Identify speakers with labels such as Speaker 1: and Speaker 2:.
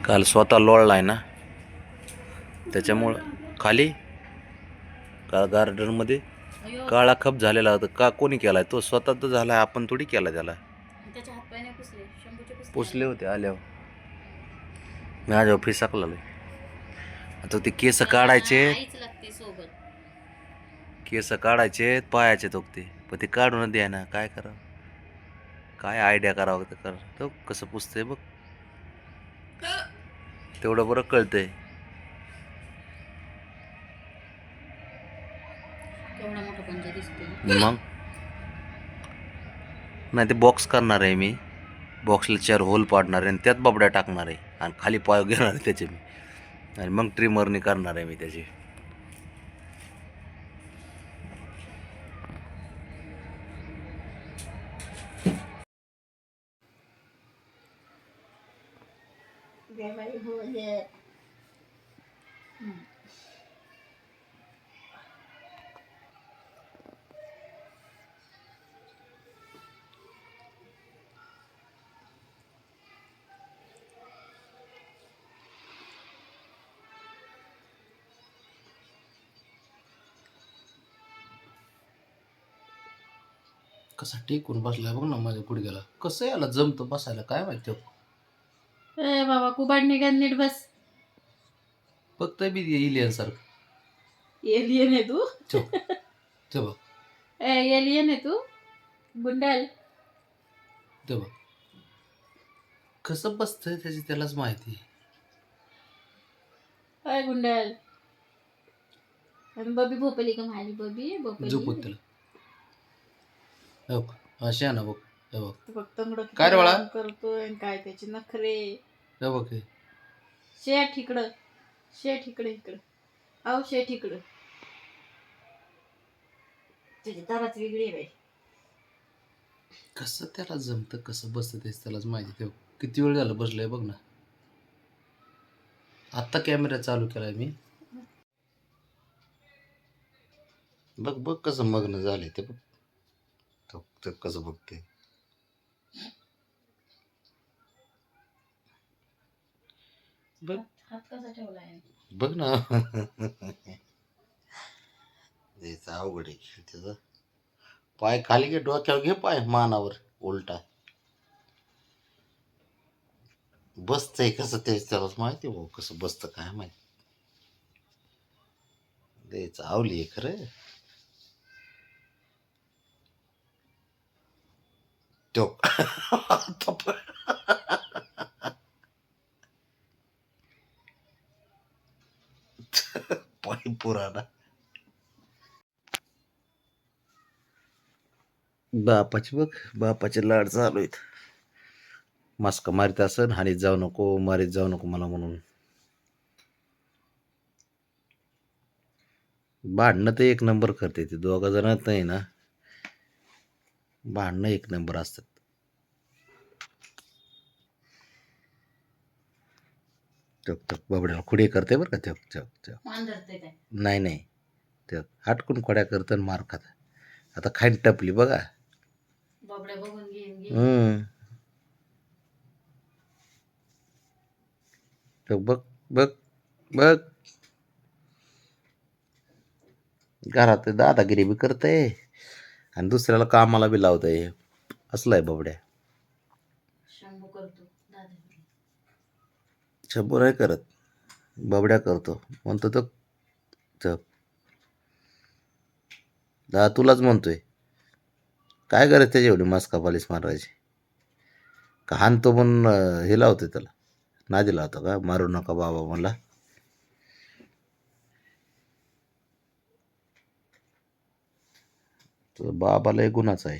Speaker 1: काल स्वतः लोळलाय ना, त्याच्यामुळं खाली का गार्डनमध्ये काळा खप झालेला होता. का कोणी केलाय? तो स्वतः तर झालाय, आपण थोडी केला त्याला.
Speaker 2: त्याच्या हातपाय नाही पुसले, शंभूचे
Speaker 1: पुसले होते आल्यावर माझ्यावर फिसाकला. आता ते केस काढायचे,
Speaker 2: आईच लागते सोबत.
Speaker 1: केस काढायचे पायाचे तोकते, पण ते काढून द्या ना. काय करावं, काय आयडिया करावं तर कर. तो कसं पुसतंय बघ, तेवढं बरं कळतंय.
Speaker 2: केवढा मोठा पंजा दिसतोय.
Speaker 1: मग नाही, ते बॉक्स करणार आहे मी. बॉक्सला 4 होल पाडणार आहे आणि त्यात बबड्या टाकणार आहे आणि खाली पाय घेणार आहे त्याचे मी, आणि मग ट्रिमरने करणार आहे मी त्याची. कसा टेकून बसलाय बघ ना माझ्या गुडघ्याला. कसं याला जमतं बसायला काय माहिती.
Speaker 2: ए बाबा कुबाड निघा, नीट बस.
Speaker 1: फक्त बी एलियन सारखं.
Speaker 2: एलियन आहे तू.
Speaker 1: तेव्हा
Speaker 2: एलियन आहे तू, गुंडाल.
Speaker 1: तेव्हा कसं बसतंय त्याची त्यालाच माहिती.
Speaker 2: काय गुंडाल. आणि बबी भोपली का माझी बबी भोपली.
Speaker 1: झोपत त्याला अशा ना बघ. हे बघ
Speaker 2: फक्त
Speaker 1: काय रे बाळा?
Speaker 2: करतोय काय त्याचे नखरे.
Speaker 1: हे बघ हे.
Speaker 2: शेठ इकडं, शेठ इकडे इकडं. अहो शेठ इकडं. तुझी दारात वेगळी आहे बाई.
Speaker 1: कसं त्याला जमतं, कसं बसतं तेच त्यालाच माहिती. तेव्हा किती वेळ झालं बसलंय बघ ना. आत्ता कॅमेरा चालू केलाय मी. बघ बघ कसं मग्न झाले ते बघ. तो कसं बघते बघ.
Speaker 2: हात कसा ठेवलाय
Speaker 1: बघ ना. त्याचं अवघड आहे त्याचं. पाय खाली घे, डोक्यावर घे, पाय मानावर उलटा बसतंय कसं तेच त्यालाच माहिती. भाऊ कसं बसतं काय माहिती. द्यायचं आवली आहे खरं. तो पाय पुराणा. बापाचे बघ, बापाचे लाड चालू आहेत. मस्का मारित असन, हानीत जाऊ नको, मारीत जाऊ नको मला म्हणून. भांडणं तर एक नंबर करते ते दोघा जणात नाही ना. भांडणं एक नंबर असतात. चक चक बबड्याला खुडे करते बरं का. चक चक चक. नाही नाही, ते हटकून खोड्या करतं आणि मार खात. आता खाईन टपली बघा.
Speaker 2: बबड्या बघून घेईन.
Speaker 1: बघ बघ बघ. घरात दादागिरी बी करतंय आणि दुसऱ्याला कामाला बी लावतंय. असलाय बबड्या.
Speaker 2: शंभू करतो दादागिरी.
Speaker 1: शंभू नाही करत, बबड्या करतो. म्हणतो तो दा तुलाच म्हणतोय. काय करत त्याची एवढी मस्का पालीस मारायची. का हाणतो म्हणून हे लावतोय त्याला, नादी लावतो का मारू नका बाबा मला. तो बाबाला एक गुन्हाच आहे.